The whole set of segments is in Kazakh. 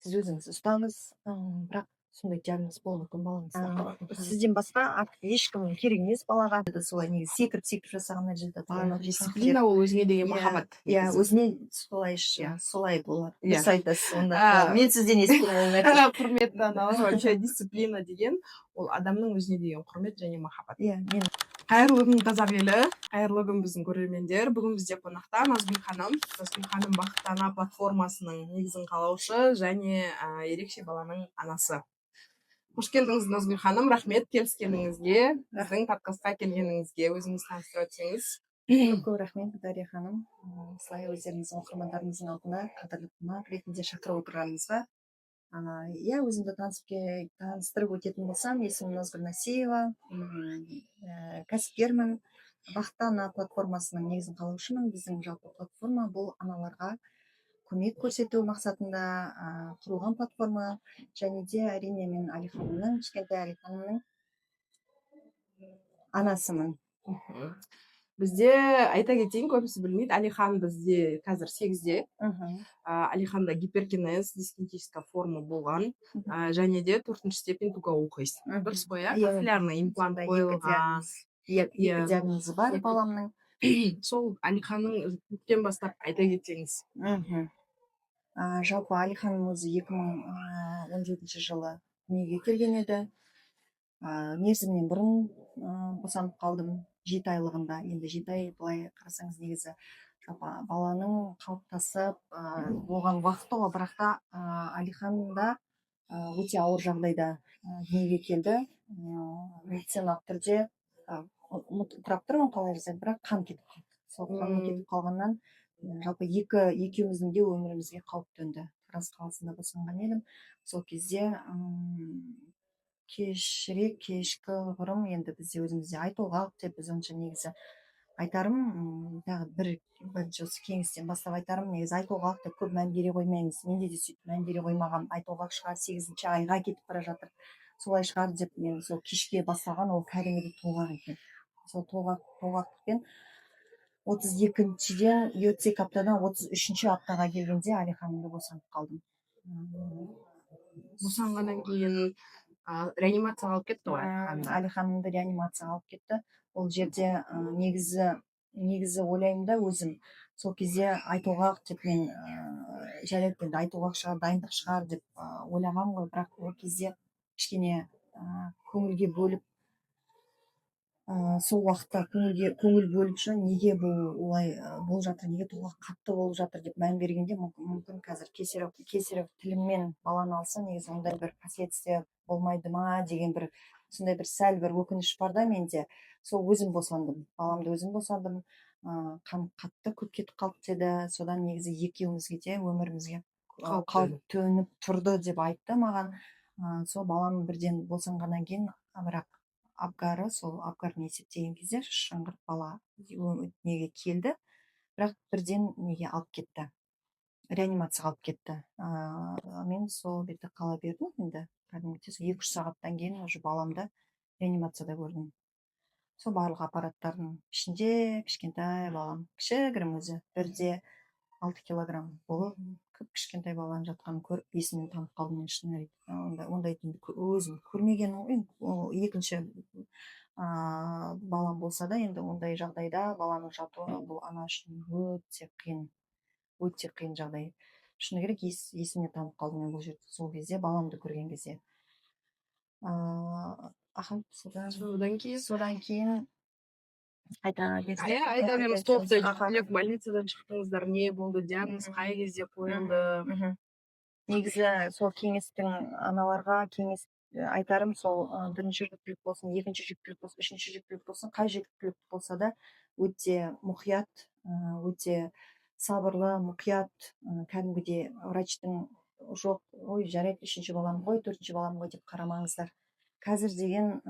сіз өзіңіз ұстаңыз, бірақ сондай диагноз болуы мүмкін балаңызда. Сізден басқа ешкім керек емес балаға. Солай негізі секіріп жасаған нәтижеде барлық дисциплина ол өзіңе деген махаббат. Иә, өзіне солай болады. Дұрыс айтасыз онда. Мен сізден естіген құрметті аналар, вообще дисциплина деген ол адамның өзіне деген құрмет және махаббат. Иә, мен Қайырлы күн қазақ елі, қайырлы күн біздің көрермендер. Бүгін бізде қонақта Назгүл ханым Бақытты ана платформасының негізін қалаушы және ерекше баланың анасы. Қош келдіңіз, Назгүл ханым, рахмет келіскеніңізге, біздің подкастқа келгеніңізге. Өзіңіз таныстыра өтсеңіз. Көп рахмет, Дарья ханым. Осылай өздеріңіздің оқырмандарыңыздың алдына қадірлі қонақ ретінде шақырып отырғаныңызға. Иә, өзімді таныстырып өтетін болсам, есімім Назгүл Насиева, кәсіпкермін. Бақытты ана платформасының негізін қалаушымын. Біздің жалпы платформа бұл аналарға көмек көрсету мақсатында құрылған платформа. Және де әрине мен кішкентай Алиханымның анасымын. Бізде айта кетейін, көбісі білмейді, Алихан бізде қазір 8-де. Алиханда гиперкинез, дискинетическая форма болған, және де 4-ші степень туга оқиды. Дұрыс қой, кохлеарный имплант қойылған. Екі диагнозы бар баламның. Сол Алиханның көптен бастап айта кетсеңіз. Жалпы Алиханның өзі 2017 жылы дүниеге келген еді. Мерзімнен бұрын босанып қалдым 7 айлығында. Енді 7 ай былай қарасаңыз негізі баланың қалыптасып болған уақыты ғой, бірақ та Алихан да өте ауыр жағдайда дүниеге келді. Медициналық түрде тұрап тұрмын қалай жасайды, бірақ қан кетіп қалды. Сол қан кетіп қалғаннан жалпы екеуміздің де өмірімізге қауіп төнді. Тараз қаласында босанған едім. Сол кезде кешкі ғұрым енді бізде өзімізде айтолғақ деп, біз онша негізі айтарым, тағы бірінші осы кеңестен бастап айтарым, негізі айтолғақ деп көп мән бере қоймаймыз. Менде де сөйтіп мән бере қоймағам. Айтолғақ шығар 8-ші айға кетіп бара жатыр, солай шығар деп мен сол кешке бастаған, ол кәдімгідей толғақ екен. Сол толғақтықпен 32-ден 2 аптадан 33-ші аптаға келгенде Алиханымды босанып қалдым. Босанғаннан кейін реанимацияға алып кетті ғой. Алиханымды реанимацияға алып кетті. Ол жерде негізі ойлаймын да өзім, сол кезде айтолғақ деп мен жарайды, енді айтолғақ шығар, дайындық шығар деп ойлаған ғой, бірақ ол кезде кішкене көңілге бөліп, сол уақытта көңіл бөліп неге бұл олай болып жатыр, неге толғақ қатты болып жатыр деп мән бергенде, мүмкін қазір кесарев тіліммен баланы алса, негізі ондай бір последствия болмайды ма деген бір сондай бір сәл бір өкініш бар да менде. Сол өзім босандым, баламды өзім босандым, қан қатты көп кетіп қалды деді. Содан негізі екеумізге де өмірімізге қауіп төніп тұрды деп айтты маған. Сол балам бірден босанғаннан кейін, бірақ Абгары, сол Абгарын есептеген кезде шыңғырып бала неге келді, бірақ бірден неге алып кетті, реанимацияға алып кетті. Мен сол бетте қала бердім, енді 2-3 сағаттан кейін уже баламды реанимацияда көрдім. Сол барлық аппараттардың ішінде кішкентай балам, кішігірім өзі, 1,6 килограмм болып, кішкентай баланың жатқанын көріп, есімнен танып қалдым мен, шыны ондайды өзім көрмегенмін. Екінші балам болса да, енді ондай жағдайда баланың жатуы бұл ана үшін өте қиын жағдай. Шыны керек, есімнен танып қалдым мен бұл жерде, сол кезде баламды көрген кезде. Содан кейін айта беріңіз, толықтай больницадан шықтыңыздар, не болды, диагноз қай кезде қойылды? Негізі сол кеңестің аналарға кеңес айтарым, сол бірінші жүктілік болсын, екінші жүктілік болсын, үшінші жүктілік болсын, қай жүктілік болса да өте мұқият, өте сабырлы, мұқият, кәдімгідей врачтың жоқ, ой жарайды, үшінші балам ғой, төртінші балам ғой деп қарамаңыздар. Қазір деген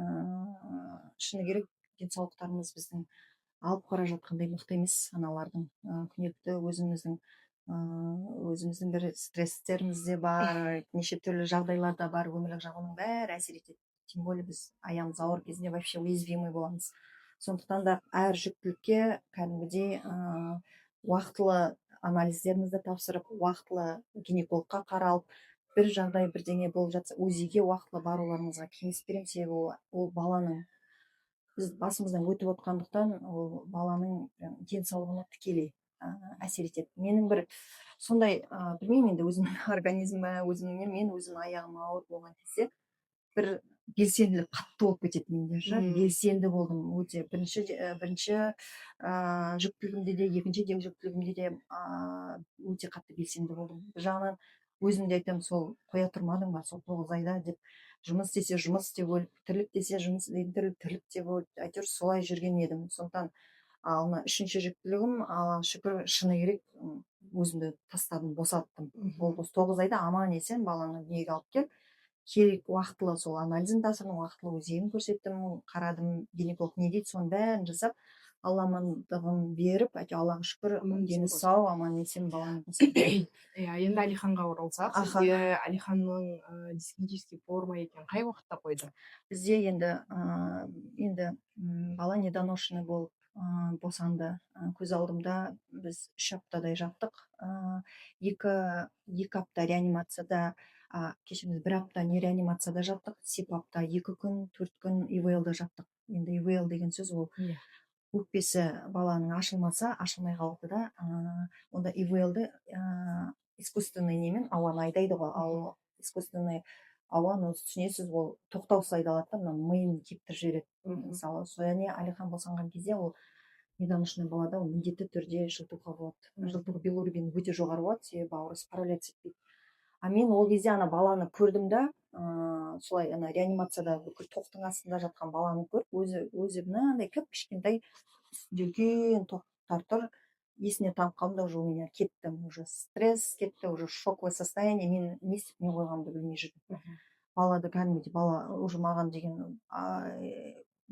шыны керек, денсаулықтарымыз біздің алып бара жатқандай мықты емес аналардың. Күнделікті өзіміздің бір стресстеріміз де бар, неше түрлі жағдайлар да бар, өмірлік жағының бәрі әсер етеді. Тем более біз аямыз ауыр кезінде вообще уязвимый боламыз. Сондықтан да әр жүктілікке кәдімгідей уақытылы анализдерімізді тапсырып, уақытылы гинекологқа қаралып, бір жағдай бірдеңе болып жатса узиге уақытылы баруларыңызға кеңес беремін, себебі ол баланың біз басымыздан өтіп отқандықтан ол баланың денсаулығына тікелей әсер етеді. Менің бір сондай білмеймін енді өзімнің организмі өзімнің мен өзім аяғым ауыр болған кезде бір белсенділік қатты болып кетеді менде ше. Белсенді болдым өте. Бірінші жүктілігімде де екінші жүктілігімде де өте қатты белсенді болдым. Bir жағынан өзімде айтамын, сол қоя тұрмадың ба сол 9 айда деп, жұмыс десе жұмыс деп өліп, тірлік десе жұмыс тірлік деп өліп, әйтеуір солай жүрген едім. Сондықтан мына үшінші жүктілігім Аллаға шүкір, шыны керек, өзімді тастадым, босаттым. Болды, 9 айда аман есен баланы дүниеге алып кел, керек уақытылы сол анализін тапсырдым, уақытылы УЗИ-ін көрсеттім, қарадым, гинеколог не дейді, соның бәрін жасап, Алла амандығын беріп, әйтеуір Аллаға шүкір, дені сау, аман есен баланы тастадым. Иә, енді Алиханға оралсақ, сізге Алиханның дискинетический форма екен қай уақытта қойды? Бізде енді бала недоношенный болып босанды. Көз алдымда біз 3 аптадай жаттық. 2 апта реанимацияда, кешіріңіз, 1 апта не реанимацияда жаттық, сипапта 2 күн, 4 күн ИВЛ-да жаттық. Енді ИВЛ деген сөз ол өкпесі баланың ашылмаса, ашылмай қалды да, онда ИВЛ-ды искусственный немен ауаны айдайды ғой, ал искусственный ауаны түсінесіз, ол тоқтаусыз айдалады да, мына миын кептіріп жібереді. Мысалы, және Алихан босанған кезде ол недоношенный балада ол міндетті түрде жылытуға болады. Жылыту билирубин өте жоғары болады, себебі бауыры сопротивляться етпейді. Мен ол кезде ана баланы көрдім да, солай ана реанимацияда бүкіл тоқтың астында жатқан баланы көріп, өзі мынандай кішкентай үстінде үлкен тоқтар тұр, есіне танып қалдым да, уже у меня кетті, уже стресс кетті, уже шоковое состояние, мен не істеп не қойғанымды білмей жүрдім. Балады кәдімгідей, бала уже маған деген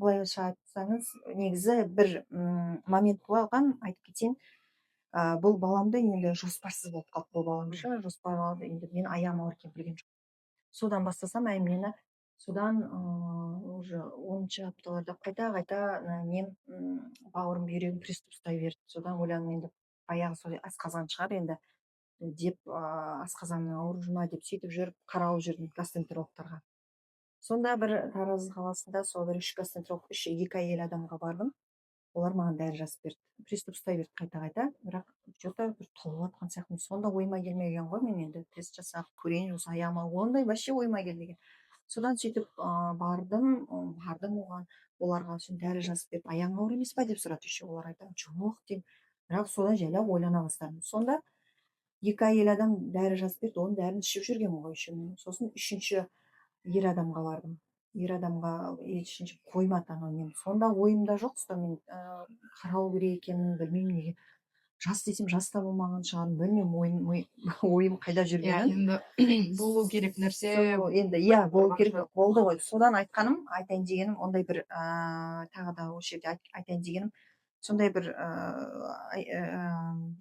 былайша айтсаңыз, негізі бір момент болған, айтып кетейін, бұл баламды енді жоспарсыз болып қалды, бұл балам ше, жоспарлады, енді мен аяғым ауыр екенін білген жоқ. Содан бастасам әңгімені, содан уже 10-шы апталарда қайта нем бауырым, бүйрегім приступ ұстай берді. Содан ойладым, енді баяғы сол асқазан шығар енді деп, асқазанның ауырып ма деп сөйтіп жүріп қаралып жүрдім гастроэнтерологтарға. Сонда бір Тараз қаласында сол бір 3 гастроэнтеролог, 2 әйел адамға бардым. Олар маған дәрі жазып берді. Приступ ұстай берді қайта, бірақ что-то бір толып жатқан сияқты. Сонда ойыма келмеген ғой, мен енді тест жасап көрейін, осы аяғыма, ондай вообще ойыма келмеген. Содан сөйтіп бардым оған, оларға дәрі жазып беріп, аяғың ауыр емес па деп сұрады. Еще олар айтады, жоқ деймін. Бірақ содан жайлап ойлана бастадым. Сонда 2 әйел адам дәрі жазып берді, оның дәрін ішіп жүргенмін ғой еще. Сосын 3-ші ер адамға бардым. Ер адамға ешінші қоймады анау нем. Сонда ойымда жоқ, мен қаралу керек екенін білмеймін неге. Жас десем, жас та болмаған шығармын, білмеймін ойым қайда жүргенін. Енді болу керек нәрсе. Енді болу керек болды ғой. Содан айтайын дегенім, ондай бір тағы да осы жерде айтайын дегенім, сондай бір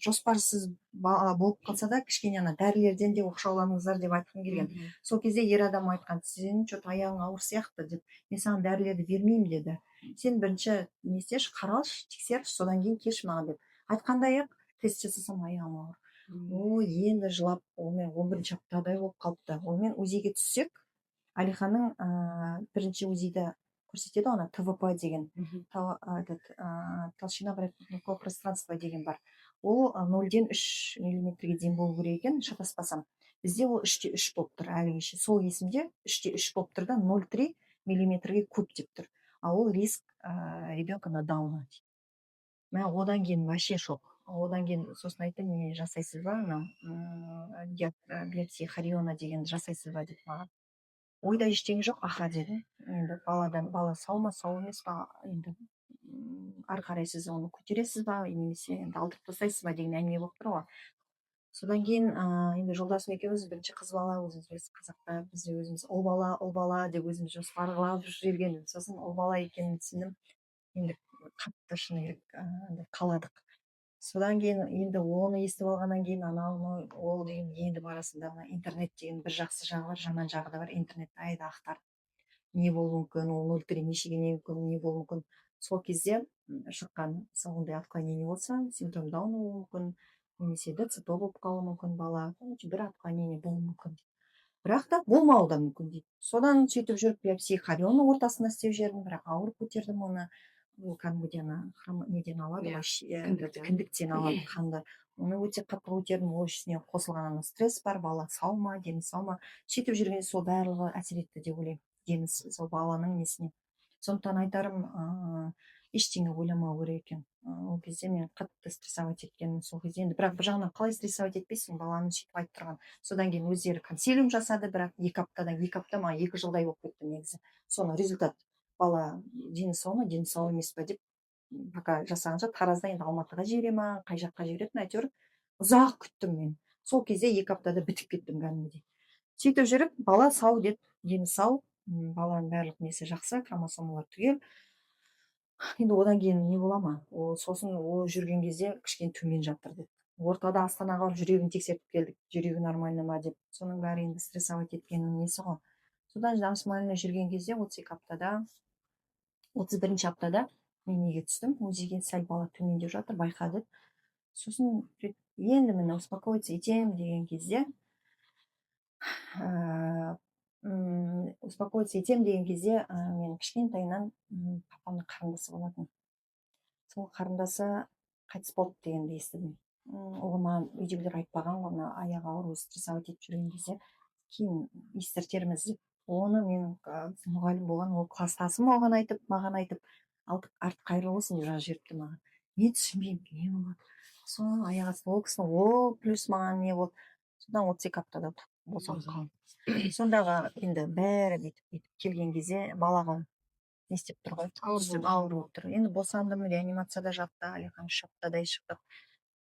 жоспарсыз болып қалса да, кішкене ана дәрілерден де оқшауланыңыздар деп айтқым келген. Сол кезде ер адам айтқан, сенің что-то аяғың ауыр сияқты деп, мен саған дәрілерді бермеймін деді. Сен бірінші не істеші, қаралшы, тексерші, содан кейін келші маған деп. Айтқандай-ақ тест жасасам аяғым ауыр. Енді жылап, онымен 11-ші аптадай болып қалыпты. Онымен УЗИге түссек, Алиханның бірінші УЗИді көрсетеді, ана ТВП деген, толщина вращательного пространства деген бар. Ол 0-ден 3 миллиметрге дейін болу керек екен, шатаспасам. Бізде ол 3-те 3 болып тұр әлі. Сол есімде 3-те 3 болып тұр да, 0,3 миллиметрге көп деп тұр. Ол риск ребенка на Дауна. Мен одан кейін вообще шок. Одан кейін сосын айтты, не жасайсыз ба, биопсия хориона деген жасайсыз ба деп маған. Ойда ештеңе жоқ, аха дедім. Енді бала сау ма, сау емес па, енді ары қарай сіз оны көтересіз ба, немесе енді алдырып тастайсыз ба деген әңгіме болып тұр ғой. Содан кейін енді жолдасым екеуміз бірінші қыз бала, өзіміз қазақта біз өзіміз ұл бала деп өзіміз жоспарлап жүрген. Сосын ұл бала екенін түсіндім. Енді қатты шыны керек қаладық. Содан кейін енді оны естіп алғаннан кейін ол деген енді барасында интернет деген бір жақсы жағы бар, жаман жағы да бар. Интернетті айда ақтар. Не болуы мүмкін, ол 0,3 нешеге не болуы мүмкін. Сол кезде шыққан сондай отклонение болса, синдром Дауна болуы мүмкін, немесе ДЦП болып қалуы мүмкін бала, бір отклонение болуы мүмкін. бірақ та болмауы да мүмкін дейді. Содан сөйтіп жүріп я психореоны ортасында істеп жібердім, бірақ ауыр көтердім оны. Ол кәдімгідей неден алады ғой, кіндіктен алады қанды. Оны өте қатты көтердім, ол үстіне қосылған стресс бар, бала сау ма, дені сау ма. Сөйтіп жүргенде сол барлығы әсер етті деп ойлаймын, дені сол баланың несіне. Сондықтан айтарым, ештеңе ойламау керек екен. Ол кезде мен қатты стрессовать еткенмін сол кезде. Енді бірақ бір жағынан қалай стрессовать етпейсің, баланы сөйтіп айтып тұрған. Содан кейін өздері консилиум жасады, бірақ 2 апта ма 2 жылдай болып кетті негізі. Соны результат бала дені сау ма, дені сау емес па деп пока жасағанша таразда енді Алматыға жібере ма, қай жаққа жіберетін, әйтеуір ұзақ күттім мен. Сол кезде 2 аптада бітіп кеттім кәдімгідей. Сөйтіп жүріп бала сау деді, дені сау, баланың барлық несі жақсы, хромосомалар түгел. Енді одан кейін не бола ма, сосын ол жүрген кезде кішкене төмен жатыр деді. Ортада Астанаға барып жүрегін тексертіп келдік, жүрегі нормально ма деп. Соның бәрі енді стрессовать еткеннің несі ғой. Содан нормально жүрген кезде 32 аптада, 31 аптада мен неге түстім, УЗИге сәл бала төмендеп жатыр, байқады. Сосын енді міне успокоиться етем деген кезде мен кішкентайынан папамның қарындасы болатын. Сол қарындасы қайтыс болды дегенді естідім. Ол маған үйдегілер айтпаған ғой, мына аяғы ауыр, өзі стрессовать етіп жүрген кезде кейін естіртерміз деп. Оны мен мұғалім болған ол класстасым маған айтып, артық қайырлы болсын деп жазып жіберіпті маған. Мен түсінбеймін, не болады. Сол аяқ асты ол кісінің ол плюс маған не болды. Содан 32 аптада босанып қалдым. Сондағы енді бәрі бүйтіп келген кезде балаға не істеп тұр ғой, ауыр болып тұр. Енді босандым, реанимацияда жатты, Әлихан 3 аптадай шықтық.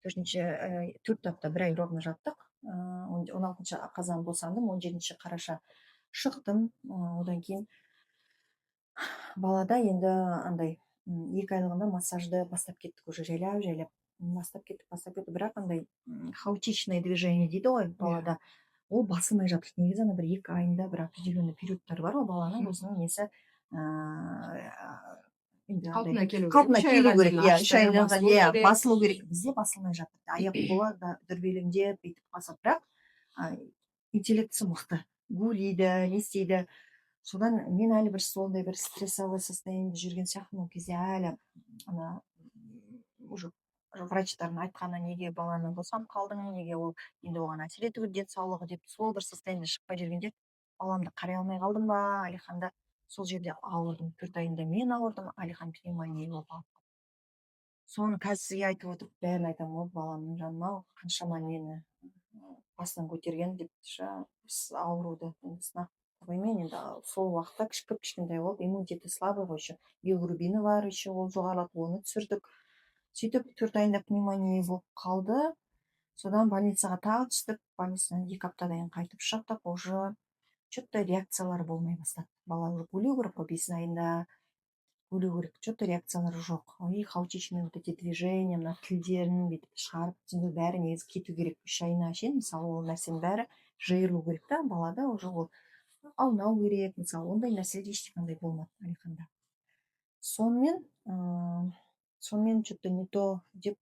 4 апта, 1 ай ровно жаттық. 16 қазан босандым, 17 қараша шықтым. Одан кейін балада енді андай 2 айлығында массажды бастап кеттік, уже жайлап бастап кеттік, бірақ андай хаотичное движение дейді ғой балада. Ол басылмай жатыр. Негізі ана бір 2 айында бір определенный периодтары бар ғой баланың өзінің несі қалпына келу керек, басылу керек. Бізде басылмай жатыр. Аяқ қолы дүрбелеңдеп бүйтіп қалса, бірақ интеллектісі мықты, гулиді, не істейді. Содан мен әлі бір сондай бір стрессовый состояниеде жүрген сияқтымын. Ол кезде әлі ана уже врачтардың айтқаны, неге баланы босанып қалдың, неге ол енді оған әсер етуі денсаулығы деп, сол бір состояниеде шықпай жүргенде баламды қарай алмай қалдым ба, Әлиханды сол жерде ауырдым. 4 айында мен ауырдым, Әлихан пневмония болып алды. Соны қазір сізге айтып отырып, бәрін айтамын ғой, баламның жаныма қаншама нені басынан көтерген деп ауруды сынақ қоймайын. Енді сол уақытта кішкентай болып, иммунитеті слабый ғой, еще билирубині бар, еще ол жоғарылады, оны түсірдік. Сөйтіп 4 айында пневмония болып қалды. Содан больницаға тағы түстік, больницадан 2 аптадан қайтып шықтық, уже что-то реакциялар болмай бастады. Бала гулю керек, 5 айында гулю керек, что-то реакциялар жоқ. И хаотичный вот эти движения, мына тілдерін бүйтіп шығарып, бәрі негізі кету керек. 3 айына шейін, мысалы, ол нәрсенің бәрі жиырылу керек та, балада уже ол аунау керек, мысалы, ондай нәрселер ешқандай болмады Әлиханда. Сонымен что-то не то деп,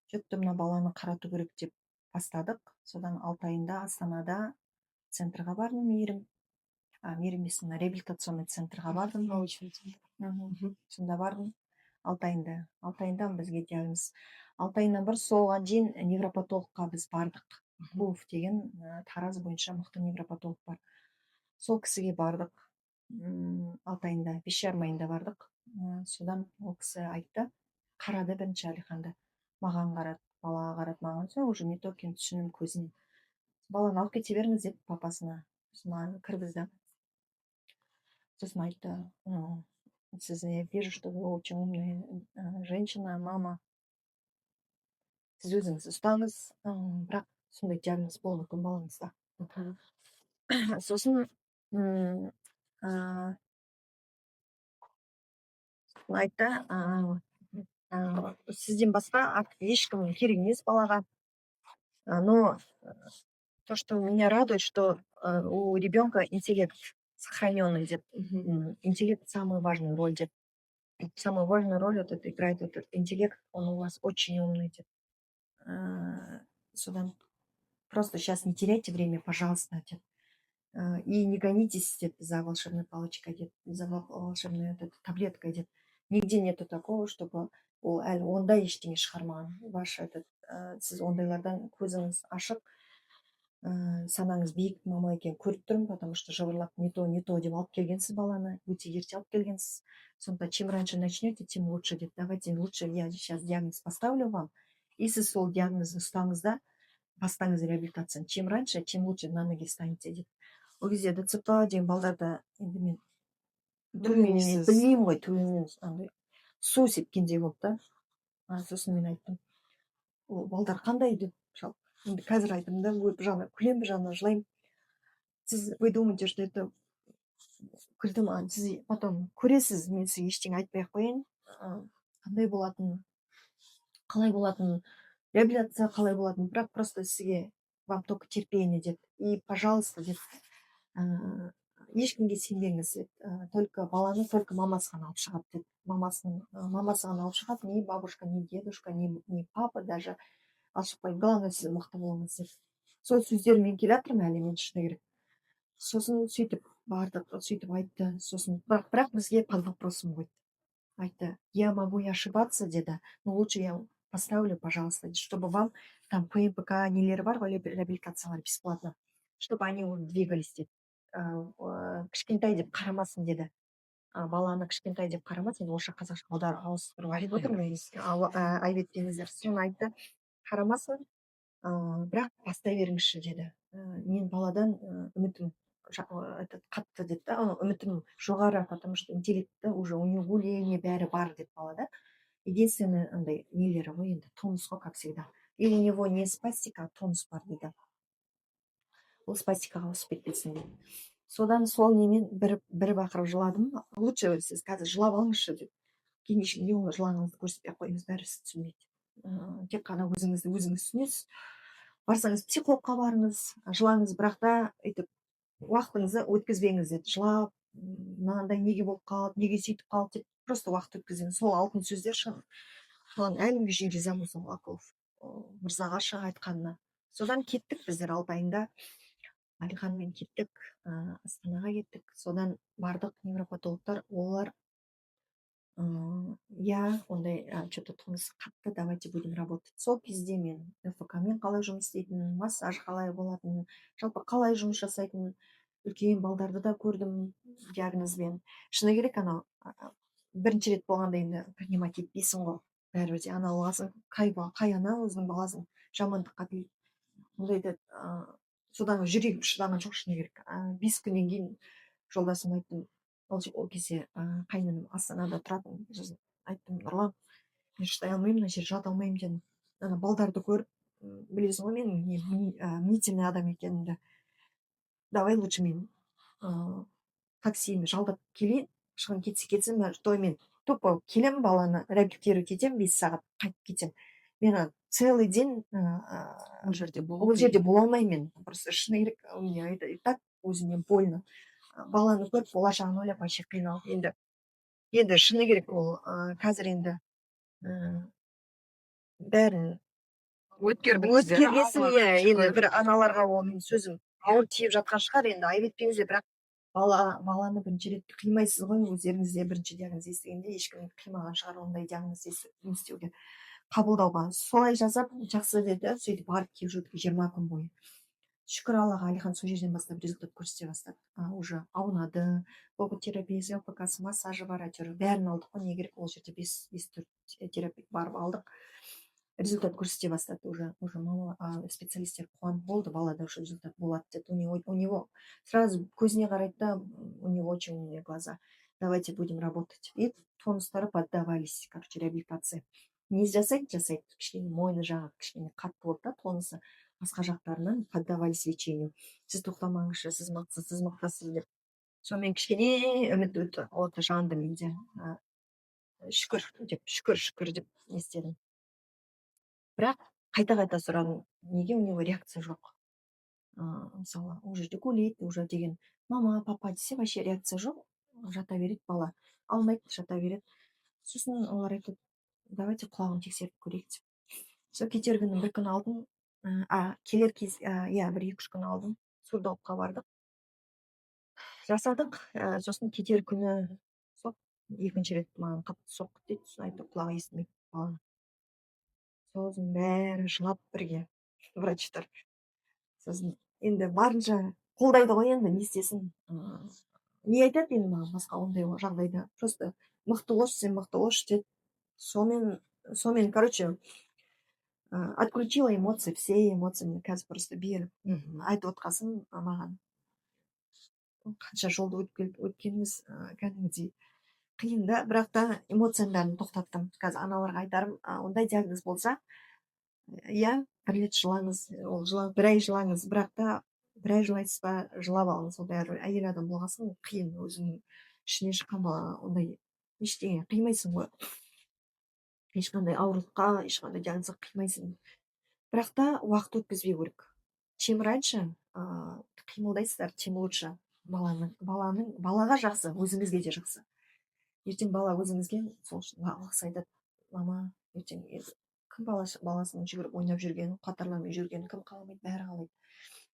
что-то мына баланы қарату керек деп бастадық. Содан 6 айында Астанада центрға бардым, мейірім емес, реабилитационный центрға бардым. Сонда бардым 6 айында. 6 айында бізге диагноз. 6 айынан бір соған дейін невропатологқа біз бардық. Буф деген Тараз бойынша мықты невропатолог бар. Сол кісіге бардық. 6 айында, 5,5 айында бардық. Содан ол кісі айтты, қарады бірінші Әлиханды. Маған қарады, балаға қарады, маған уже не то екен түсінім көзіне. Баланы алып кете беріңіз деп папасына кіргізді. Сосын айтты, сіз, я вижу, что вы очень умная женщина, мама. Сіз өзіңіз ұстаңыз, бірақ сондай диагноз болуы мүмкін балаңызда. Сосын айтты, сізден басқа ешкім керек емес балаға. Но то, что меня радует, что у ребенка интеллект сохраненный, деп. Интеллект самую важную роль, деп. Самую важную роль вот это играет этот интеллект, он у вас очень умный, деп. Содан просто сейчас не теряйте время, пожалуйста, деп. И не гонитесь, деді, за волшебной палочкой, деді, за волшебной таблеткой, деді. Нигде нету такого, чтобы ол әлі ондай ештеңе шығармаған. Ваш сіз ондайлардан көзіңіз ашық, санаңыз биік мама екен көріп тұрмын, потому что жыбырлап не то деп алып келгенсіз баланы, өте ерте алып келгенсіз. Сондықтан чем раньше начнете, тем лучше, деді. Давайте лучше я сейчас диагноз поставлю вам, и сіз сол диагнозды ұстаңыз да бастаңыз реабилитацияны. Чем раньше, тем лучше на ноги станете, деді. Ол кезде дцп деген балдарда енді мен Білмейсіз. білмеймін ғой, төбемнен андай су сепкендей болды да. Сосын мен айттым, ол балдар қандай деп, жалпы енді қазір айттым да, бір жағынан күлемін, бір жағынан жылаймын. Сіз вы думаете, что это күлдім, сіз потом көресіз, мен сізге ештеңе айтпай ақ қояйын, қандай болатынын, қалай болатынын, реабилитация қалай болатынын, бірақ просто сізге вам только терпение, деді. И пожалуйста, деді, ешкімге сенбеңіз, деді. Только баланы только мамасы ғана алып шығады, деді. Мамасы ғана алып шығады, ни бабушка, ни дедушка, ни папа даже алып шықпайды. Главное, сіз мықты болыңыз, деді. Сол сөздермен келе жатырмын әлі мен, шыны керек. Сосын сөйтіп бардық, сөйтіп айтты. Сосын бірақ бізге под вопросом қойды. Айтты, я могу и ошибаться, деді, но лучше я поставлю, пожалуйста, чтобы вам там ПМПК нелері бар ғой, реабилитациялар бесплатно, чтобы они двигались, деді. Кішкентай деп қарамасын, деді. Баланы кішкентай деп қарамасын, енді орысша қазақша ауыстырып айтып отырмын, айбеттеңіздер. Соны айтты, қарамасын, бірақ бастай беріңізші, деді. Мен баладан үмітім қатты, деді да, үмітім жоғары, потому что интеллекті уже у него гуление бәрі бар, деді балада. Единственный андай нелері ғой, енді тонус қой, как всегда. Или у него не спастика, а тонус бар, дейді. Ол спастикаға ауысып кетпесін, дейді. Содан сол немен бір бақырып жыладым. Лучше сіз қазір жылап алыңызшы, деп. Кейін ешкімге ол жылағаныңызды көрсетпей ақ қойыңыз, бәрі сіз түсінбейді. Тек қана өзіңізді өзіңіз түсінесіз. Барсаңыз психологқа барыңыз, жылаңыз, бірақ та өйтіп уақытыңызды өткізбеңіз, деді. Жылап, мынандай неге болып қалды, неге сөйтіп қалды деп просто уақыт өткізіңіз. Сол алтын сөздер соған әлі күнге ризамын, сол Акулов мырзаға айтқанына. Содан кеттік біздер Алтайында, Алиханмен кеттік, Астанаға кеттік. Содан бардық невропатологтар, олар я ондай что-то тонус қатты, давайте будем работать. Сол кезде мен ФК-мен қалай жұмыс істейтінін, массаж қалай болатынын, жалпы қалай жұмыс жасайтынын, үлкен балдарды да көрдім диагнозбен. Шыны керек, анау бірінші рет болғанда енді принимать етпейсің ғой, бәрібір де ана аласың, қай ана өзінің баласын жамандыққа тілейді. Ондайды содан жүрегім шыдаған жоқ, шыны керек. 5 күннен кейін жолдасым айттым, ол кезде қайным Астанада тұратын, айттым, Нұрлан, мен шыдай алмаймын, мына жерде жата алмаймын, дедім. Ана балдарды көріп, білесің ғой менің мнительный адам екенімді. Давай лучше мен таксині жалдап келейін, шығын кетсін, тоймен тупо келем, баланы реабилитировать етем, 5 сағат қайтып кетем. Мен целый день Ол жерде бола алмаймын мен. Просто шыны керек, у меня это и так өзіме больно. Баланы көріп, болашағын ойлап вообще қиналып. Енді шыны керек, ол қазір енді бәрін өткергесін, енді бір аналарға ол мен сөзім ауыр тиіп жатқан шығар, енді айып етпеңіздер, бірақ баланы бірінші рет қимайсыз ғой, өздеріңізде бірінші диагноз естігенде ешкім қимаған шығар, ондай диагноз естуге, қабылдауға. Солай жасап, жақсы деді, сөйтіп барып келіп жүрдік 20 күн бойы. Шүкір Аллаға, Алихан сол жерден бастап результат көрсете бастады. Уже аунады, логотерапиясы, ЛПК-сы, массажы бар, әйтеуір бәрін алдық қой, не керек, ол жерде 5 түр терапия барып алдық. Результат көрсете бастады, уже мама специалисттер қуанып болды, балада уже результат болады, деді. У него сразу көзіне қарайды да, у него очень умные глаза. Давайте будем работать. И тонустары поддавались, короче, реабилитация. Не жасайды, кішкене мойны жағы кішкене қатты болды да, тонусы. Басқа жақтарынан поддавались лечению. Сіз тоқтамаңызшы, сіз мықтысыз деп. Сонымен кішкене үміт оты жанды менде. Шүкір деп не істедім. Бірақ қайта сұрадым, неге у него реакция жоқ? Мысалы, уже гулейді, уже деген мама, папа десе, вообще реакция жоқ, жата береді бала, алмайды, жата береді. Сосын олар айтады, давайте құлағын тексеріп көрейік деп. Сол кетер күні бір күн алдым, келер кез, бір 2-3 күн алдым, сурдологқа бардық. жасадық, сосын кетер күні сол екінші рет маған қатты соққы тиді, сосын әйтеуір құлағы естімейді баланың. Сосын бәрі жылап бірге врачтар. Сосын енді барынша қолдайды ғой, енді не істесін. Не айтады енді маған басқа ондай жағдайда? Просто мықты қош, сен мықты қош деді. Сонымен, короче, отключила эмоции, все эмоции қазір просто беріп айтып отқасын маған. Қанша жолды өткеніміз кәдімгідей қиын да, бірақ та эмоцияның бәрін тоқтаттым. Қазір аналарға айтарым, ондай диагноз болса, иә, бір рет жылаңыз, ол бір ай жылаңыз, бірақ та бір ай жылайсыз ба, жылап алыңыз. Ол бәрібір әйел адам болған соң қиын, өзіңнің ішінен шыққан бала, ондай ештеңе қимайсың ғой. Ешқандай аурулыққа, ешқандай диагнозға қимайсың. Бірақ та уақыт өткізбеу керек. Чем раньше қимылдайсыздар, тем лучше. Балаға жақсы, өзіңізге де жақсы. Ертең бала өзіңізге сол үшін алғыс айтады. Мама, ертең кім баласының жүгіріп ойнап жүргенін, қатарлармен жүргенін кім қаламайды, бәрі қалайды.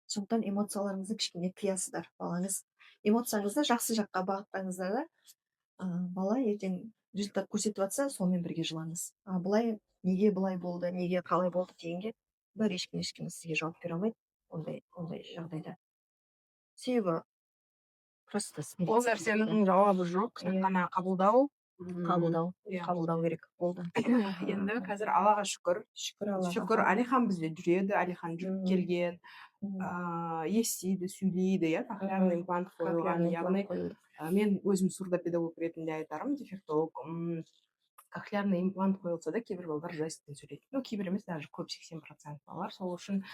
Сондықтан эмоцияларыңызды кішкене тыясыздар. Балаңыз эмоцияңызды жақсы жаққа бағыттаңыздар да, бала ертең результат көрсетіп жатса, сонымен бірге жылаңыз. Былай неге былай болды, неге қалай болды дегенге бір ешкім сізге жауап бере алмайды ондай жағдайда. Себебі просто Ол нәрсенің жауабы жоқ, тек қана қабылдау. Қабылдау керек болды. Енді қазір Аллаға шүкір. Шүкір, Алихан бізде жүреді, Алихан жүріп келген, естиді, сөйлейді, иә, кохлеарный имплант қойылған. Яғни мен өзім сурдопедагог ретінде айтарым, дефектолог. Кохлеарный имплант қойылса да кейбір балалар жестпен сөйлейді. Кейбір емес, даже көп 80% балалар. Сол үшін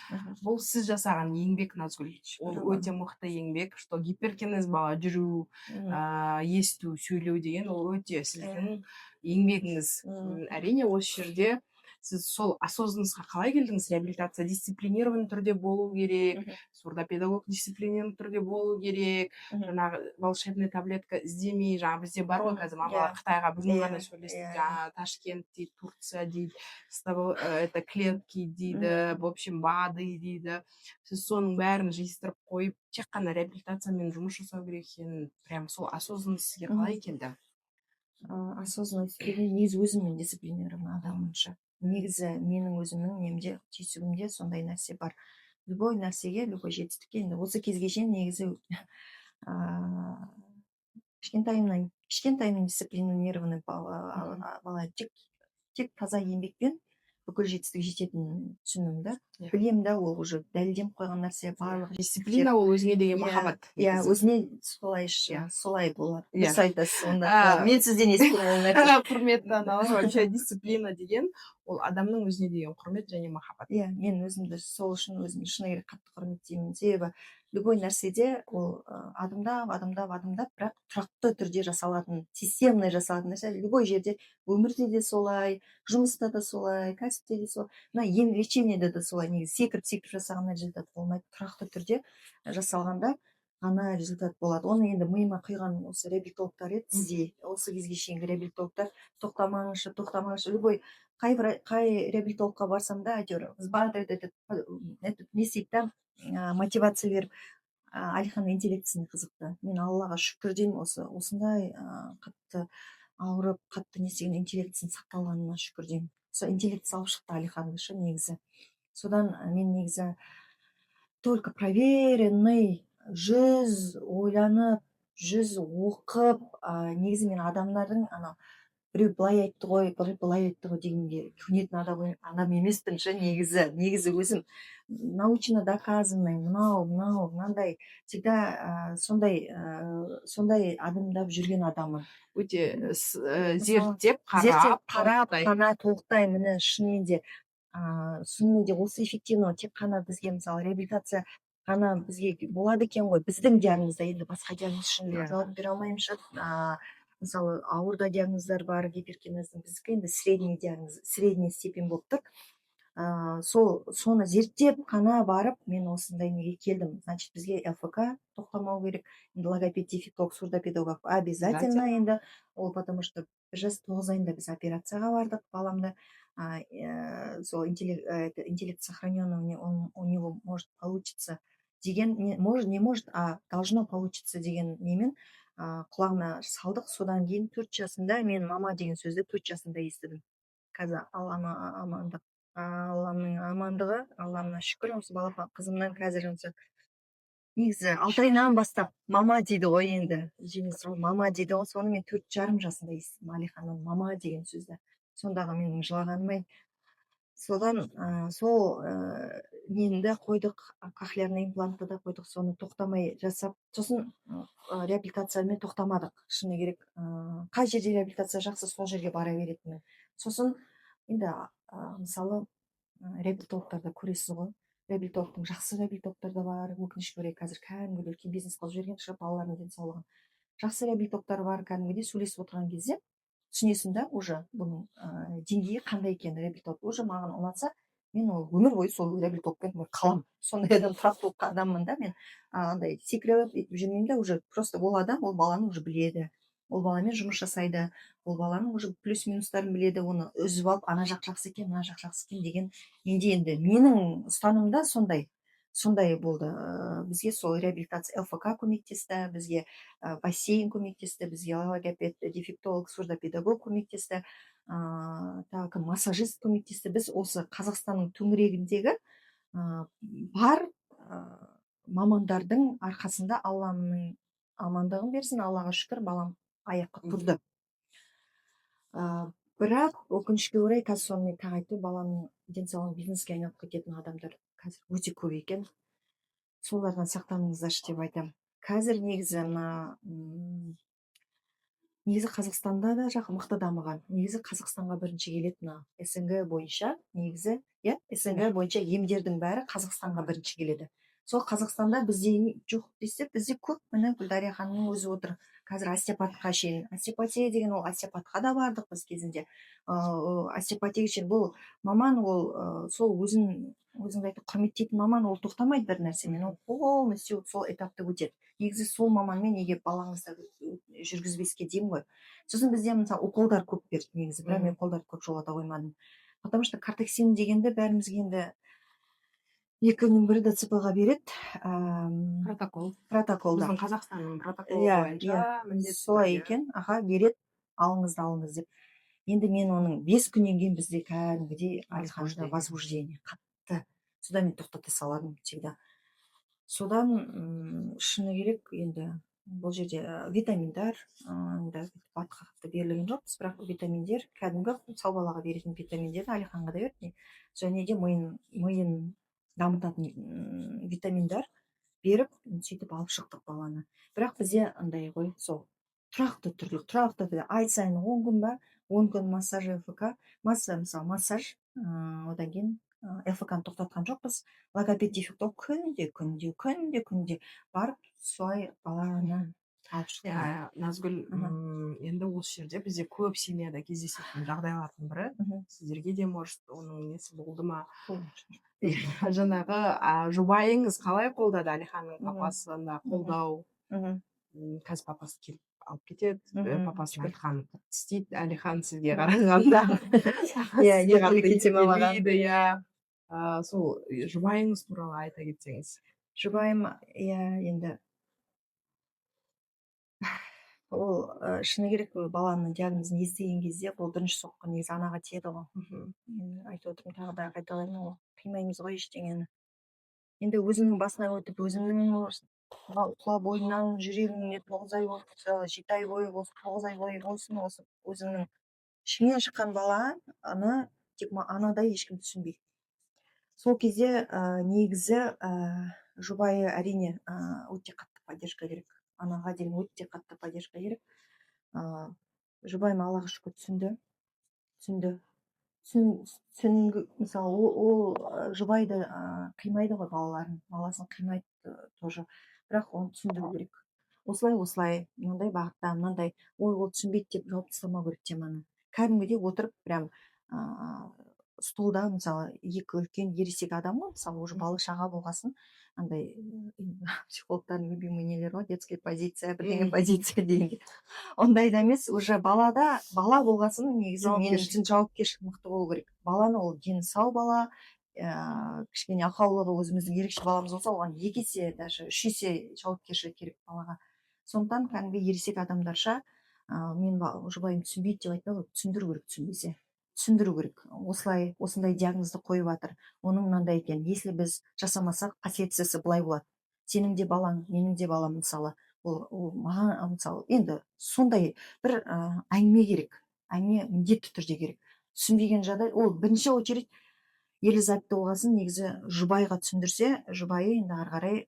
бұл сіз жасаған еңбек, Назгүл. Ол өте мықты еңбек, что гиперкинез бала жүру, есту, сөйлеу деген ол өте сіздің еңбегіңіз. Әрине осы жерде сіз сол осознанностьқа қалай келдіңіз? Реабилитация дисциплинированный түрде болу керек, сурдопедагог дисциплинированный түрде болу керек, жаңағы волшебный таблетка іздемей, жаңағы бізде бар ғой қазір мамалар Қытайға бүгін ғана сөйлестік, жаңағы Ташкент дейді, Турция дейді, это клетки дейді, в общем, БАДы дейді. Сіз соның бәрін жиыстырып қойып, тек қана реабилитациямен жұмыс жасау керек екенін, прям сол осознанность сізге қалай келді? Осознанность деген негізі өзіммен дисциплинированный адаммынша. Негізі менің өзімнің немде, түйсігімде сондай нәрсе бар. Любой нәрсеге, любой жетістікке, енді осы кезге шейін негізі кішкентайымнан дисциплинированный бала, тек таза еңбекпен бүкіл жетістік жететінін түсіндім да. Білемін да, ол уже дәлелденіп қойған нәрсе, барлық дисциплина ол өзіңе деген махаббат. Иә, өзіне солай болады. Дұрыс айтасыз. Онда мен сізден естіген ол нәрсе. Құрметті аналар, вообще дисциплина деген ол адамның өзіне деген құрмет және махаббат. Иә, мен өзімді сол үшін өзімді шыны керек қатты құрметтеймін. Себебі любой нәрседе ол адымдап, бірақ тұрақты түрде жасалатын, системный жасалатын нәрсе. Любой жерде, өмірде де солай, жұмыста да солай, кәсіпте де солай, мына лечениеде де солай. Негізі секіріп жасағаннан результат болмайды. Тұрақты түрде жасалғанда ғана результат болады. Оны енді миыма құйған осы реабилитологтар еді, сізде осы кезге шейінгі реабилитологтар тоқтамаңызшы, любой қай реабилитологқа барсам да, әйтеуір взбадривает, не істейді да, мотивация беріп, Алиханның интеллектісіне қызықты. Мен Аллаға шүкір деймін, осындай қатты ауырып, қатты не істеген интеллектісін сақталғанына шүкір деймін. Сол интеллект салып шықты Алиханды ше негізі. Содан мен негізі только проверенный, 100 ойланып, 100 оқып, негізі мен адамдардың біреу былай айтты ғой, біреу былай айтты ғой дегенге көнетін адам емеспін ше негізі өзім научно доказанный, мынандай всегда сондай адымдап жүрген адаммын. Өте зерттеп қарап қана толықтай міне шынымен де осы эффективно тек қана бізге мысалы реабилитация ғана бізге болады екен ғой, біздің диагнозда, енді басқа диагноз үшін жауап бере алмаймын ше. Мысалы ауыр да диагноздар бар, гиперкинездің, біздікі енді средний диагноз, средний степень болып тұр. Соны зерттеп қана барып мен осындай неге келдім. Значит, бізге ЛФК тоқтамау керек, логопед, дефектолог, сурдопедагог обязательно енді, ол потому что 1 жас 9 айында біз операцияға бардық баламды. Сол интеллект сохраненный, у него может получиться деген не может, а должно получиться деген немен құлағыма салдық. Содан кейін 4 жасында мен мама деген сөзді 4 жасында естідім. Қазір Алланың амандығы, Аллаға шүкір, осы балапан қызымнан қазір осы негізі 6 айынан бастап мама дейді ғой, енді жеңіс мама дейді ғой, соны мен 4,5 жасында естідім, Алиханнан мама деген сөзді. Сондағы менің жылағаным. Содан сол нені де қойдық, кохлеарный имплантты да қойдық, соны тоқтамай жасап, сосын реабилитациямен тоқтамадық. Шыны керек, қай жерде реабилитация жақсы, сол жерге бара беретінмін. Сосын енді мысалы реабилитологтарды көресіз ғой, реабилитологтың жақсы реабилитологтар да бар, өкінішке орай қазір кәдімгідей үлкен бизнес қылып жіберген шығар балалардың денсаулығын. Жақсы реабилитологтар бар, кәдімгідей сөйлесіп отырған кезде түсінесің да уже бұның деңгейі қандай екенін. Реабилитолог уже маған ұнатса, мен ол өмір бойы сол реабилитологпен қаламын. Сондай тұрақтылық адаммын да мен. Андай секіріп етіп жүрмеймін да, уже просто ол адам ол баланы уже біледі, ол баламен жұмыс жасайды, ол баланың уже плюс минустарын біледі, оны үзіп алып ана жақ жақсы екен, мына жақ жақсы екен деген. Менде енді менің ұстанымда сондай болды. Бізге сол реабилитация ЛФК көмектесті, бізге бассейн көмектесті, бізге логопед, дефектолог, сурдопедагог көмектесті, тағы массажист көмектесті. Біз осы Қазақстанның төңірегіндегі бар мамандардың арқасында, Алланың амандығын берсін, Аллаға шүкір, балам аяққа тұрды. Бірақ өкінішке орай қазір сонымен тағайты баланың денсаулығын бизнеске айналып кететін адамдар қазір өте көп екен. Солардан сақтаныңыздаршы деп айтамын. Қазір негізі негізі Қазақстанда да мықты дамыған. Негізі Қазақстанға бірінші келеді мына СНГ бойынша, негізі СНГ бойынша емдердің бәрі Қазақстанға бірінші келеді. Сол Қазақстанда бізде жоқ десе, бізде көп. Міне Гүлдария ханымның өзі отыр. Қазір остеопатқа шейін. Остеопатия деген ол остеопатқа да бардық біз кезінде. Остеопатия шейін бұл маман, ол сол өзіңді айтып құрметтейтін маман, ол тоқтамайды бір нәрсемен, ол полностью сол этапты өтеді. Негізі сол маманмен неге балаңызды жүргізбеске деймін ғой. Сосын бізде мысалы уколдар көп берді негізі, бірақ мен уколдарды көп жолата қоймадым. Потому что кортексин дегенді бәрімізге енді 2-нің бірі ДЦП-ға береді. Протоколда. Біздің Қазақстанның протоколы бойынша солай екен, береді, алыңыз деп. Енді мен оның 5 күннен кейін бізде кәдімгідей возбуждение қатты. Содан мен тоқтата саладым всегда. Содан шыны керек, енді бұл жерде витаминдар қатты берілген жоқпыз, бірақ витаминдер кәдімгі сау балаға беретін витаминдерді Алиханға да берді, және де миын дамытатын витаминдар беріп, сөйтіп алып шықтық баланы. Бірақ бізде андай ғой, сол тұрақты түрде ай сайын 10 күн ба, 10 күн массаж ЛФК, мысалы массаж, одан кейін ЛФК-ны тоқтатқан жоқпыз. Логопед, дефектолог күнде барып, солай баланы алып шықтық. Назгүл, енді осы жерде бізде көп семьяда кездесетін жағдайлардың бірі, сіздерге де может оның несі болды ма? Жаңағы жұбайыңыз қалай қолдады Алиханның папасында қолдау? Қазір папасы келіп алып кетеді, папасының айтқанын істейді, Алихан сізге қарағанда. Сол жұбайыңыз туралы айта кетсеңіз. Жұбайым, енді ол шыны керек, баланың диагнозын естіген кезде бұл бірінші соққы негізі анаға тиеді ғой. Айтып отырмын, тағы да қайталаймын, ол қимаймыз ғой ештеңені. Енді өзімнің басынан өтіп, өзімнің тұла бойымнан жүрегімне 9 ай болып, 7 ай бойы болсын, 9 ай бойы болсын, осы өзімнің ішімнен шыққан баланы тек анадай ешкім түсінбейді. Сол кезде негізі жұбайы әрине өте қатты поддержка керек. Анаға деген өте қатты поддержка керек. Жұбайым Аллаға шүкір түсінді. Мысалы, ол жұбайды қимайды ғой, баласын қимайды тоже. Бірақ оны түсіндіру керек. Осылай, мынандай бағытта, мынандай, ол түсінбейді деп жауап тастамау керек теманы. Кәдімгідей отырып, прям столда, мысалы, 2 үлкен ересек адам ғой, мысалы, уже бала шаға болғасын, андай психологтардың любимый нелер ғой, детская позиция, бірдеңе позиция дегенде. Ондайда емес, уже бала болғасын, негізі мен үшін жауапкершілік мықты болу керек. Баланы ол дені сау бала, кішкене ақаулығы өзіміздің ерекше баламыз болса оған 2 есе даже 3 есе жауапкершілік керек балаға. Сондықтан кәдімгі ересек адамдарша мен жұбайым түсінбейді деп айтпай қойып түсіндіру керек, түсінбесе түсіндіру керек. Осындай диагнозды қойып жатыр, оның мынандай екен, если біз жасамасақ последствиясы былай болады, сенің де балаң, менің де балам, мысалы ол маған мысалы енді сондай бір әңгіме керек, әңгіме міндетті түрде керек. Түсінбеген жағдай ол бірінші очередь ерлі зайыпты болғасын негізі жұбайға түсіндірсе, жұбайы енді ары қарай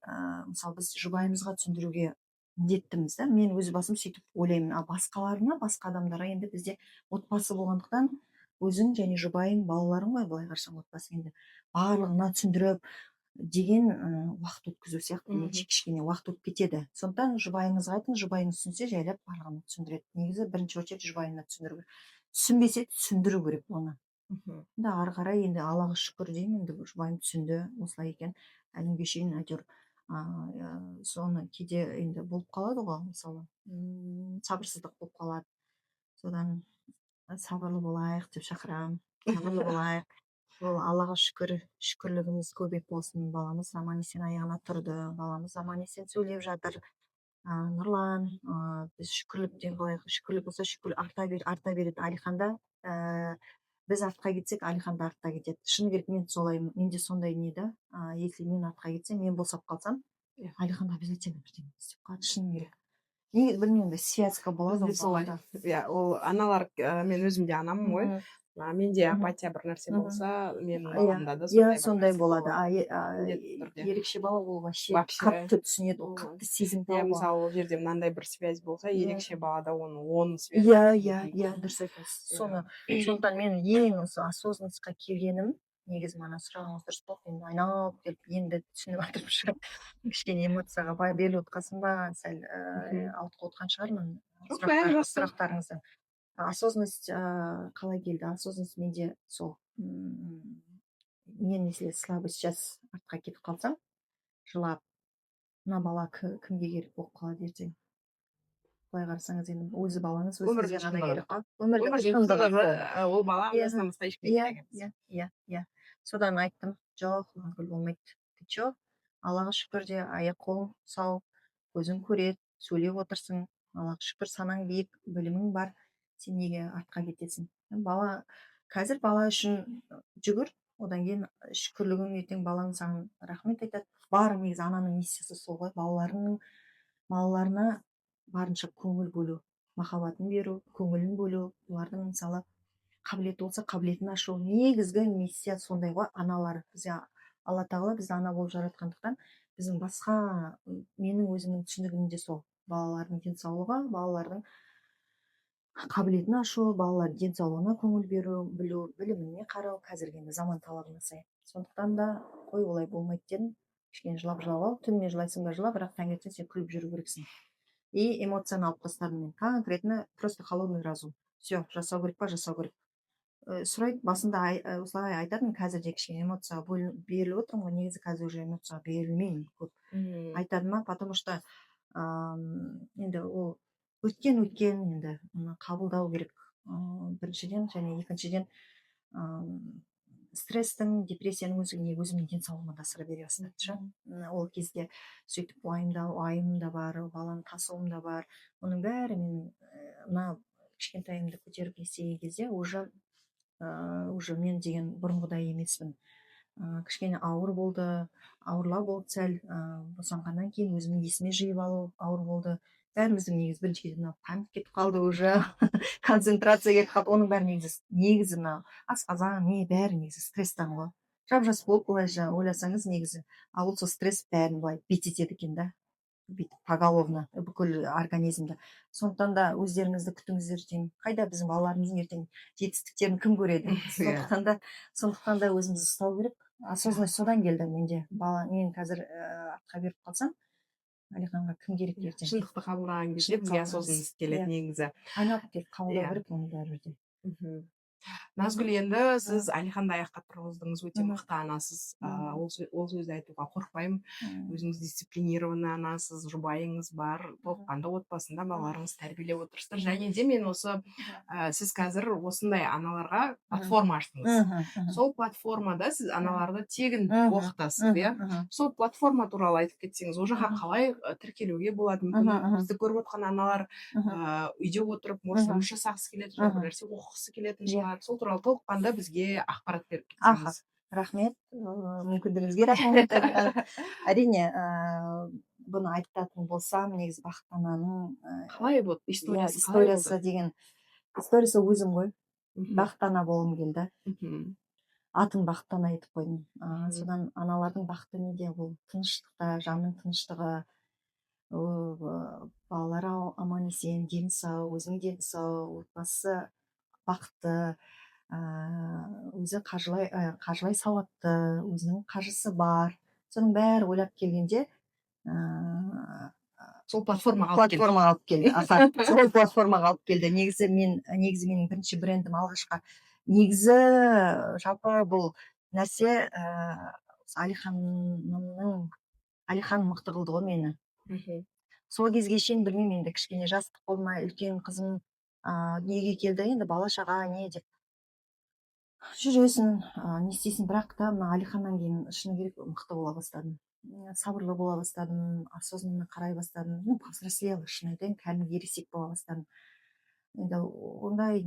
мысалы біз жұбайымызға түсіндіруге міндеттіміз да. Мен өз басым сөйтіп ойлаймын. Ал басқаларына, басқа адамдарға енді бізде отбасы болғандықтан өзің және жұбайың, балаларың ғой, былай қарасаң отбасы, енді барлығына түсіндіріп деген уақыт өткізу сияқты кішкене уақыт өтіп кетеді. Сондықтан жұбайыңызға айтыңыз, жұбайыңыз түсінсе жайлап барлығына түсіндіреді. Негізі бірінші очередь жұбайына түсіндіру керек. Түсінбесе түсіндіру керек оны. Енді ары қарай енді Аллаға шүкір деймін, енді жұбайым түсінді, осылай екен. Әлі шейін әйтеуір соны кейде енді болып қалады ғой, мысалы сабырсыздық болып қалады. Содан сабырлы болайық деп шақырамын. Сабырлы болайық. Ол Аллаға шүкірлігіміз көбейіп болсын. Баламыз аман есен аяғына тұрды, баламыз аман есен сөйлеп жатыр. Нұрлан, біз шүкірліктен қалайық, шүкірлік болса шүкірлік арта береді. Алиханда біз артқа кетсек, Алихан да артқа кетеді. Шыны керек, менде сондай не да. Если мен артқа кетсем, мен босап қалсам, Алихан обязательно бірдеңе істеп қалады, шыны керек. Неге білмеймін, связка болады Бізде солай. Иә, ол аналар, мен өзім де анамын ғой. Менде апатия бір нәрсе болса, менің баламда да сондай болады. Ерекше бала ол вообще қатты түсінеді, ол қатты сезімтал. Мысалы, ол жерде мынандай бір связь болса, ерекше балада оның связь. Иә, дұрыс айтасыз. Сондықтан мен ең осы осознанностьқа келгенім, негізі мана сұрағыңыз дұрыс болды, енді айналып келіп енді түсініп жатырмын шығар. Кішкене эмоцияға беріліп отқансың ба, сәл ауытқып отқан шығармын сұрақтарыңызды. Осознанность қалай келді? Осознанность менде сол, мен если слабый сейчас артқа кетіп қалсам, жылап, мына бала кімге керек болып қалады ертең? Былай қарасаңыз, енді өзі балаңыз өзіңізге ғана керек қой. Өмірдің шындығы. Ол бала анасынан басқа ешкімге керек емес. Иә. Содан айттым, жоқ, мүмкін болмайды. Ты че? Аллаға шүкір де, аяқ қолың сау, көзің көреді, сөйлеп отырсың. Аллаға шүкір, санаң биік, білімің бар. Сен неге артқа кетесің? Қазір бала үшін жүгір, одан кейін шүкірлігің, ертең балаң саған рахмет айтады. Бар, негізі ананың миссиясы сол ғой, балаларына барынша көңіл бөлу, махаббатын беру, көңілін бөлу, олардың мысалы қабілеті болса қабілетін ашу. Негізгі миссия сондай ғой, аналар. Алла тағала бізді ана болып жаратқандықтан, біздің басқа, менің өзімнің түсінігімде сол, балалардың денсаулығы, балалардың қабілетін ашу, балалардың денсаулығына көңіл беру, білу, біліміне қарау, қазіргі заман талабына сай. Сондықтан да қой, олай болмайды дедім. Кішкене жылап ал, түнімен жылайсың ба жыла, бірақ таңертең сен күліп жүру керексің. И эмоцияны алып тастадым мен. Конкретно просто холодный разум. Все, жасау керек па, жасау керек. Сұрайды, басында осылай айтатын, қазір де кішкене эмоцияға беріліп отырмын ғой, негізі қазір уже эмоцияға берілмеймін көп. Айтады ма, потому что енді ол өткен енді қабылдау керек, біріншіден, және екіншіден стресстің, депрессияның өзімнің денсаулығыма да асыра бере бастады ше. Ол кезде сөйтіп уайым да бар, баланы тасуым да бар. Оның бәрі мен мына кішкентайымды көтеріп естіген кезде уже мен деген бұрынғыдай емеспін. Кішкене ауырлау болды сәл, босанғаннан кейін өзімнің есіме жиып алу ауыр болды. Бәріміздің негізі бірінші кезде память кетіп қалды уже, концентрация кетіп қалды. Оның бәрі негізі асқазан, бәрі негізі стресстан ғой. Жап-жас болып былайша ойласаңыз негізі, ол сол стресс бәрін былай бет етеді екен да, бүйтіп поголовно бүкіл организмді. Сондықтан да өздеріңізді күтіңіздер деймін. Қайда біздің балаларымыздың ертең жетістіктерін кім көреді? Сондықтан да өзімізді ұстау керек. Осознанность содан келді менде. Мен қазір артқа беріп қалсам, Алиханға кім керек ертең? Шындықты қабылдаған кезде бізге осознанность келеді негізі. Айналып келіп қабылдау керек оны бәрібір де. Назгүл, енді сіз Алиханды аяққа тұрғыздыңыз, өте Мгм. мықты анасыз. Мгм. Ол сөзді айтуға қорықпаймын. Мгм. Өзіңіз дисциплинированный анасыз, жұбайыңыз бар, толыққанды отбасында балаларыңыз тәрбиелеп отырсыздар. Және де мен осы сіз қазір осындай аналарға платформа аштыңыз. Мгм. Мгм. Сол платформада сіз аналарды тегін Мгм. оқытасыз, Мгм. иә? Мгм. Сол платформа туралы айтып кетсеңіз, ол жаққа Мгм. қалай тіркелуге болады? Мгм. Мүмкін Мгм. бізді көріп отқан аналар Мгм. үйде отырып, может, Мгм. жұмыс жасағысы келетін шығар, бір Мгм. нәрсе оқығысы келетін Иә. шығар. Сол туралы толыққанды бізге ақпарат беріп Аха, кетсеңіз. рахмет. Мүмкіндігіңізге рахмет. Әрине, бұны айтатын болсам, негізі бақыт ананың Қалай болды? иә, Историясы қалай историясы болды? деген историясы өзім ғой. Мгм. Бақыт ана болғым келді. Мгм. Атын бақыт ана етіп қойдым. Мгм. Содан аналардың бақыты неде? Ол тыныштықта, жанның тыныштығы, балалар аман есен, дені сау, өзінің дені сау, отбасы бақытты, өзі қаржылай сауатты, өзінің қаржысы бар. Соның бәрі ойлап келгенде Сол платформаға алып келді. платформаға алып келді. Аха, сол платформаға алып келді. Негізі менің бірінші брендім алғашқы. Негізі жалпы бұл нәрсе Алихан мықты қылды ғой мені. Мгм. Сол кезге шейін білмеймін, енді кішкене жастық болмай үлкен қызым дүниеге келді, енді бала шаға не деп жүресің, не істейсің, бірақ та мына Алиханнан кейін шыны керек мықты бола бастадым. Сабырлы бола бастадым, осознанно қарай бастадым. Ну, повзрослела, шын айтайын, кәдімгі ересек бола бастадым. Енді ондай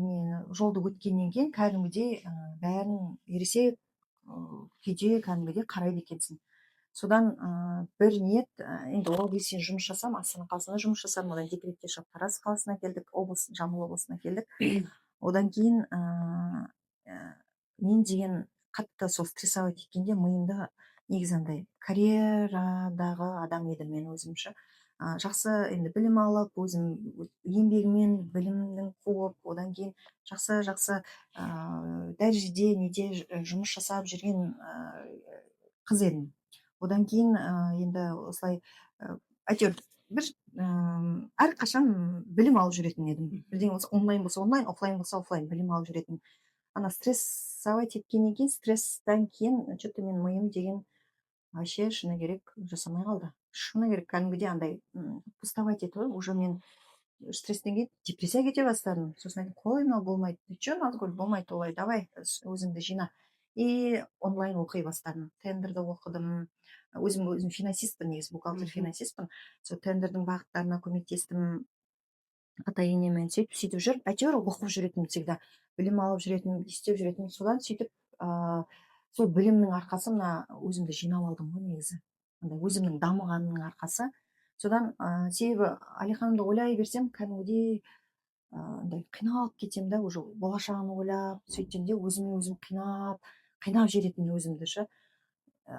жолды өткеннен кейін кәдімгідей бәрін ересек күйде кәдімгідей қарайды екенсің. Содан бір ниет, енді оралға сен жұмыс жасам, Астана қаласында жұмыс жасадым, одан декретке шығып Тараз қаласына келдік, Жамбыл облысына келдік. Одан кейін мен деген қатты сол стрессовать еткенде миымда негізі андай карьерадағы адам едім мен өзімше. Жақсы енді білім алып, өзім еңбегіммен білімнің қуып, одан кейін жақсы дәрежеде неде жұмыс жасап жүрген қыз едім. Одан кейін енді осылай әйтеуір бір әрқашан білім алып жүретін едім. Бірдеңе болса онлайн болса онлайн, офлайн болса офлайн білім алып жүретін. Ана стрессовать еткеннен кейін, стресстен кейін что-то менің миым деген вообще шыны керек жасамай қалды. Шыны керек кәдімгідей андай пустовать етіп уже мен стресстен кейін депрессияға кете бастадым. Сосын айтдым, қой мынау болмайды. Ты че, Назгүл, болмайды олай, давай өзіңді жина. И онлайн оқи бастадым. Тендерді оқыдым. Өзім финансистпін, негізі бухгалтер финансистпін. Сол тендердің бағыттарына көмектестім. ата енемен сөйтіп жүріп, әйтеуір оқып жүретінмін всегда. Білім алып жүретінмін, істеп жүретінмін. Содан сөйтіп сол білімнің арқасы мына өзімді жинап алдым ғой негізі. Андай өзімнің дамығанның арқасы. Содан себебі Алиханды ойлай берсем кәдімгідей андай қиналып кетемін да, уже болашағын ойлап, сөйтсем де өзім қинап жіберетін өзімді ше.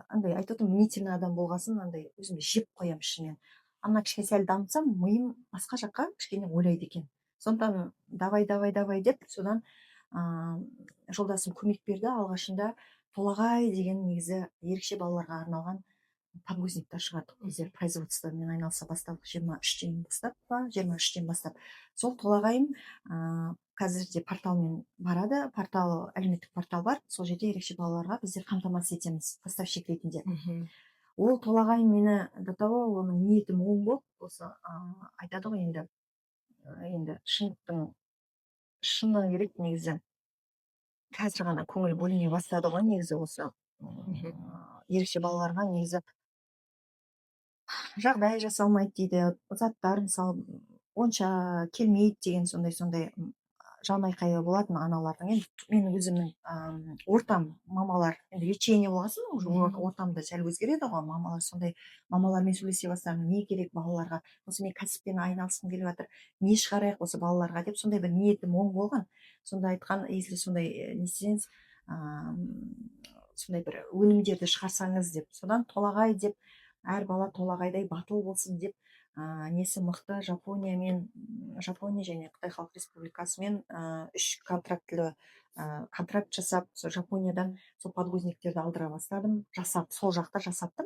Андай айтып отырмын, мнительный адам болғасын, андай өзімді жеп қоямын ішімнен. Ана кішкене сәл дамытсам, миым басқа жаққа кішкене ойлайды екен. Сондықтан давай деп, содан жолдасым көмек берді. Алғашында Толағай деген негізі ерекше балаларға арналған подгузниктер шығардық біздер, производствомен айналыса бастадық 23-тен бастап. Сол Толағайым қазірде порталмен барады, әлеуметтік портал бар, сол жерде ерекше балаларға біздер қамтамасыз етеміз поставщик ретінде. Ол Толағайым мені до того, оның ниеті оң болып, осы айтады ғой енді шыны керек негізі қазір ғана көңіл бөліне бастады ғой негізі осы ерекше балаларға негізі жағдай жасалмайды дейді, заттар мысалы онша келмейді деген сондай жан айқайы болатын аналардың. Енді менің өзімнің ортам мамалар, енді лечение болғасын, уже ортамда сәл өзгереді ғой, мамалар сондай мамалармен сөйлесе бастадым, не керек балаларға, осы мен кәсіппен айналысқым келіп жатыр, не шығарайық осы балаларға деп, сондай бір ниетім оң болған. Сонда айтқан, если сондай не істесеңіз, сондай бір өнімдерді шығарсаңыз деп. Содан Толағай деп, әр бала Толағайдай батыл болсын деп, несі мықты Жапония және Қытай Халық Республикасымен 3 контракт жасап, сол Жапониядан сол подгузниктерді алдыра бастадым. Сол жақта жасаттым.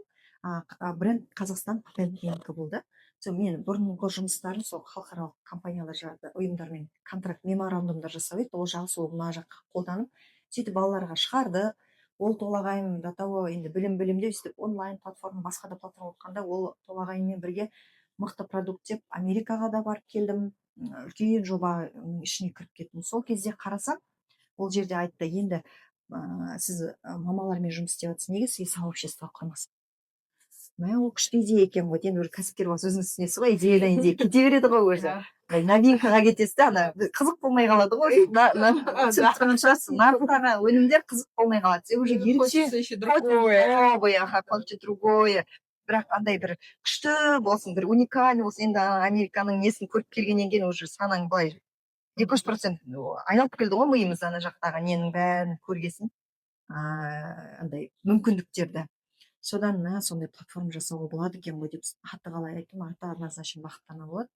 Бренд Қазақстан патентінікі болды. сол мен бұрынғы жұмыстарым сол халықаралық компаниялар жағы ұйымдармен контракт меморандумдар жасап еді, ол жағы сол мына жаққа қолданып сөйтіп балаларға шығарды. Ол толағайым до того енді білім деп сөйтіп онлайн платформа басқа да платформа отқанда ол толағайыммен бірге мықты продукт деп Америкаға да барып келдім. Үлкен жобаның ішіне кіріп кеттім. Сол кезде қарасам ол жерде айтты, енді сіз мамалармен жұмыс істеп жатсыз, неге сізге сообщество құрмасыз? Мә, ол күшті идея екен ғой. Енді бір кәсіпкер болса өзіңіз түсінесіз ғой, идеядан идея кете береді ғой өзі. Новинкаға кетесіз да, ана қызық болмай қалады ғой. Түсініп тұрған шығарсыз, нарықтағы өнімдер қызық болмай қалады. Сен уже Хочется ерекше еще другое. хочется другое. Бірақ андай бір күшті болсын, бір уникальный болсын. Енді Американың несін көріп келгеннен кейін уже санаң былай 200% айналып келді ғой миымыз ана жақтағы ненің бәрін көргесін, андай мүмкіндіктерді. Содан сондай платформа жасауға болады екен ғой деп аты қалай айттым, аты однозначно бақыттана болады.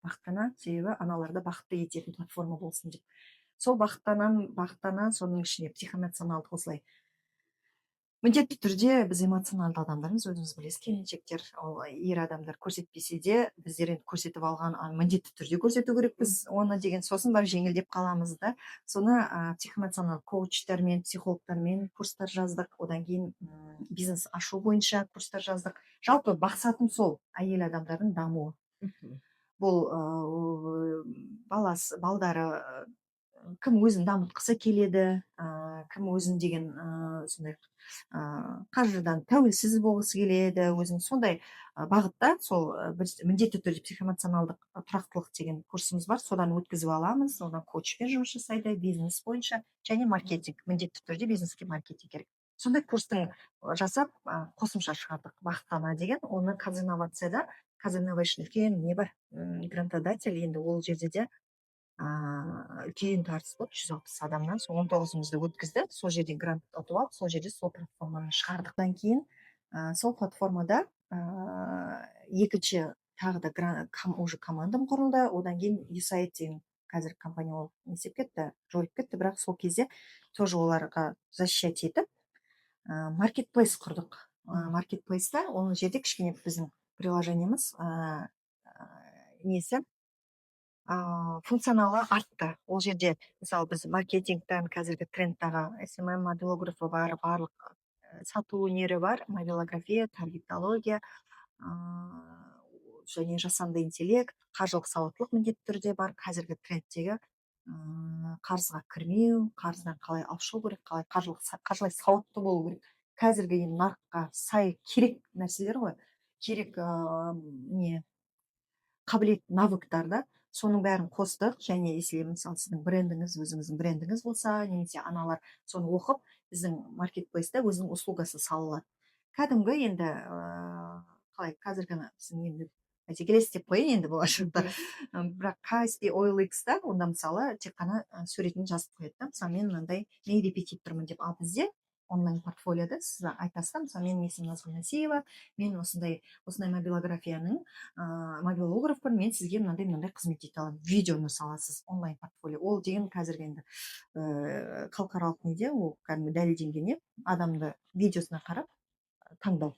Бақыттана, себебі аналарды бақытты ететін платформа болсын деп. Сол бақыттана соның ішіне психоэмоционалды осылай. Міндетті түрде біз эмоционалды адамдармыз, өзіңіз білесіз, келіншектер, ол ер адамдар көрсетпесе де, біздер енді көрсетіп алған, міндетті түрде көрсету керекпіз оны деген, сосын барып жеңілдеп қаламыз да. Соны психоэмоционалды коучтармен, психологтармен курстар жаздық, одан кейін бизнес ашу бойынша курстар жаздық. Жалпы мақсатым сол, әйел адамдардың дамуы. Бұл балдары кім өзін дамытқысы келеді, кім өзін деген сондай қаржыдан тәуелсіз болғысы келеді, өзің сондай бағытта сол біз міндетті түрде психоэмоционалдық тұрақтылық деген курсымыз бар, содан өткізіп аламыз. Одан коучпен жұмыс жасайды, бизнес бойынша және маркетинг, міндетті түрде бизнеске маркетинг керек. Сондай курстың жасап қосымша шығардық, бақыттана деген. Оны Казиновацияда, Казиновation үлкен не бар, грантодатель, енді ол жерде де үлкен тартыс болды, 160 адамнан, сол 19-ымызды өткізді, сол жерден грант ұтып алып, сол жерде сол платформаны шығардықтан кейін сол платформада екінші тағы да уже командам құрылды. Одан кейін USAID деген қазір компания ол несеп кетті, жойып кетті, бірақ сол кезде тоже оларға защищать етіп маркетплейс құрдық. Маркетплейста ол жерде кішкене біздің приложениеміз несі функционалы артты. Ол жерде мысалы біз маркетингтен қазіргі трендтағы SMM мобилографы бар, барлық сату өнері бар, мобилография, таргетология, және жасанды интеллект, қаржылық сауаттылық міндетті түрде бар. Қазіргі трендтегі қарызға кірмеу, қарыздан қалай алып шығу керек, қалай қаржылай сауатты болу керек. Қазіргі нарыққа сай керек нәрселер ғой, керек қабілет навыктар да, соның бәрін қостық. Және если мысалы сіздің брендіңіз, өзіңіздің брендіңіз болса, немесе аналар соны оқып, біздің маркетплейста өзінің услугасын сала алады. Кәдімгі енді қалай қазіргі біздің енді келесі деп қояйын енді болашақта. Бірақ KSP OLX-та онда мысалы тек қана суретін жазып қояды да, мысалы мен мынандай мен репетитормын деп. Ал бізде онлайн портфолиода сіз айтасыз, мысалы менің есімім Назгүл Насиева, мен осындай мобилографияның мобилографпын, мен сізге мынандай қызмет ете аламын, видеоны саласыз, онлайн портфолио. Ол деген қазіргі енді халықаралық неде ол кәдімгі дәлелденген не, адамды видеосына қарап таңдау.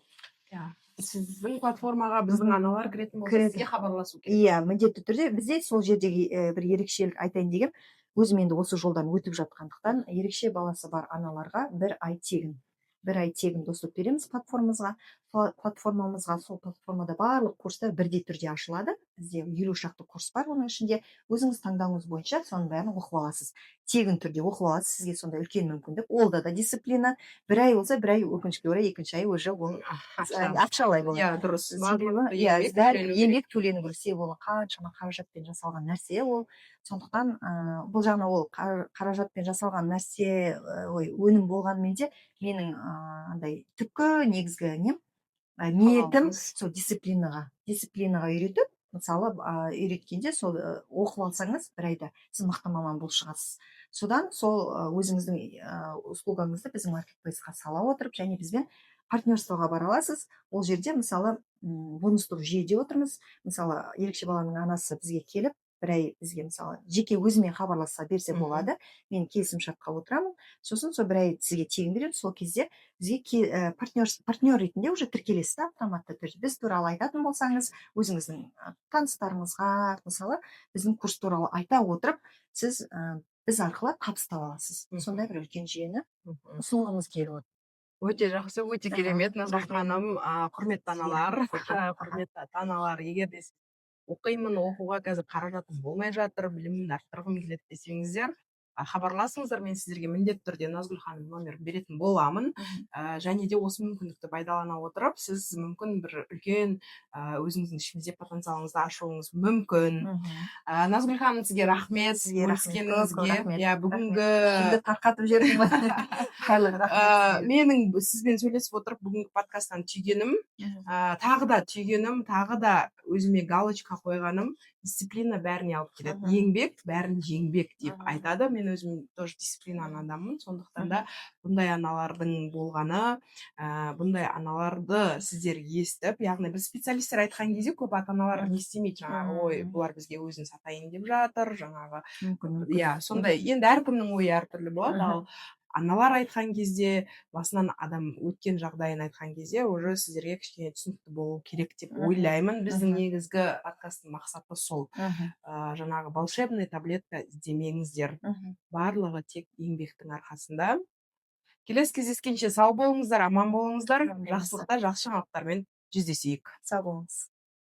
Сіздің платформаға біздің аналар кіретін болса, сізге хабарласу керек. Міндетті түрде бізде сол жердегі бір ерекшелік айтайын деген, өзім енді осы жолдан өтіп жатқандықтан ерекше баласы бар аналарға бір ай тегін доступ береміз платформамызға. Сол платформада барлық курстар бірдей түрде ашылады. Бізде 50 шақты курс бар, оның ішінде өзіңіз таңдауыңыз бойынша соның бәрін оқып аласыз. Тегін түрде оқып аласыз, сізге сондай үлкен мүмкіндік. Ол да дисциплина. Бір ай болса, бір ай өкінішке орай, екінші ай уже ол ақшалай болады. Дұрыс. Еңбек төлену керек, себебі ол қаншама қаражатпен жасалған нәрсе ол. Сондықтан бұл жағына ол қаражатпен жасалған нәрсе, өнім болғанымен де менің андай түпкі негізгі ниетім сол дисциплинаға үйретіп, мысалы үйреткенде сол оқып алсаңыз бір айда сіз мықты маман болып шығасыз. Содан сол өзіңіздің услугаңызды біздің маркетплейсқа сала отырып, және бізбен партнерствоға бара аласыз. Ол жерде мысалы бонустық жүйеде отырмыз. Мысалы ерекше баланың анасы бізге келіп, бір ай бізге мысалы жеке өзіме хабарласа берсе Мгм. болады. Мен келісімшартқа отырамын. Сосын сол бір ай сізге тегін беремін. Сол кезде бізге партнер ретінде уже тіркелесіз да автоматты түрде. Біз туралы айтатын болсаңыз, өзіңіздің таныстарыңызға мысалы біздің курс туралы айта отырып, сіз біз арқылы табыстап аласыз. Мгм. Сондай бір үлкен жүйені Мгм. ұсынғымыз келіп отыр. Өте жақсы, өте керемет, Назгүл ханым. Құрметті аналар, құрметті ата аналар, егер де сіз оқимын, оқуға қазір қаражатым болмай жатыр, білімімді арттырғым келеді десеңіздер, хабарласыңыздар, мен сіздерге міндетті түрде Назгүл ханым номерін беретін боламын. Және де осы мүмкіндікті пайдалана отырып, сіз мүмкін бір үлкен өзіңіздің ішіңізде потенциалыңызды ашуыңыз мүмкін. Назгүл ханым, сізге рахмет, Сізге рахмет, көп бөліскеніңізге. рахмет. Иә, Енді бүгінгі тарқатып жібердім ғой. Қайырлы рахмет сізге. менің сізбен сөйлесіп отырып бүгінгі подкасттан түйгенім, тағы да өзіме галочка қойғаным, дисциплина бәріне алып келеді. Еңбек бәрін жеңбек деп айтады. Мен өзім тоже дисциплинаны адаммын. Сондықтан да бұндай аналардың болғаны, бұндай аналарды сіздер естіп, яғни біз специалистер айтқан кезде көп ата-аналар не істемейді, жаңағы, ой, бұлар бізге өзін сатайын деп жатыр, жаңағы. Иә, сондай. Енді әркімнің ойы әртүрлі болады. Ал аналар айтқан кезде, басынан адам өткен жағдайын айтқан кезде, уже сіздерге кішкене түсінікті болу керек деп ойлаймын. Біздің негізгі подкасттың мақсаты сол. Жаңағы волшебный таблетка іздемеңіздер. Барлығы тек еңбектің арқасында. Келесі кездескенше сау болыңыздар, аман болыңыздар. Жақсылықта, жақсы жаңалықтармен жүздесейік. Сау болыңыз.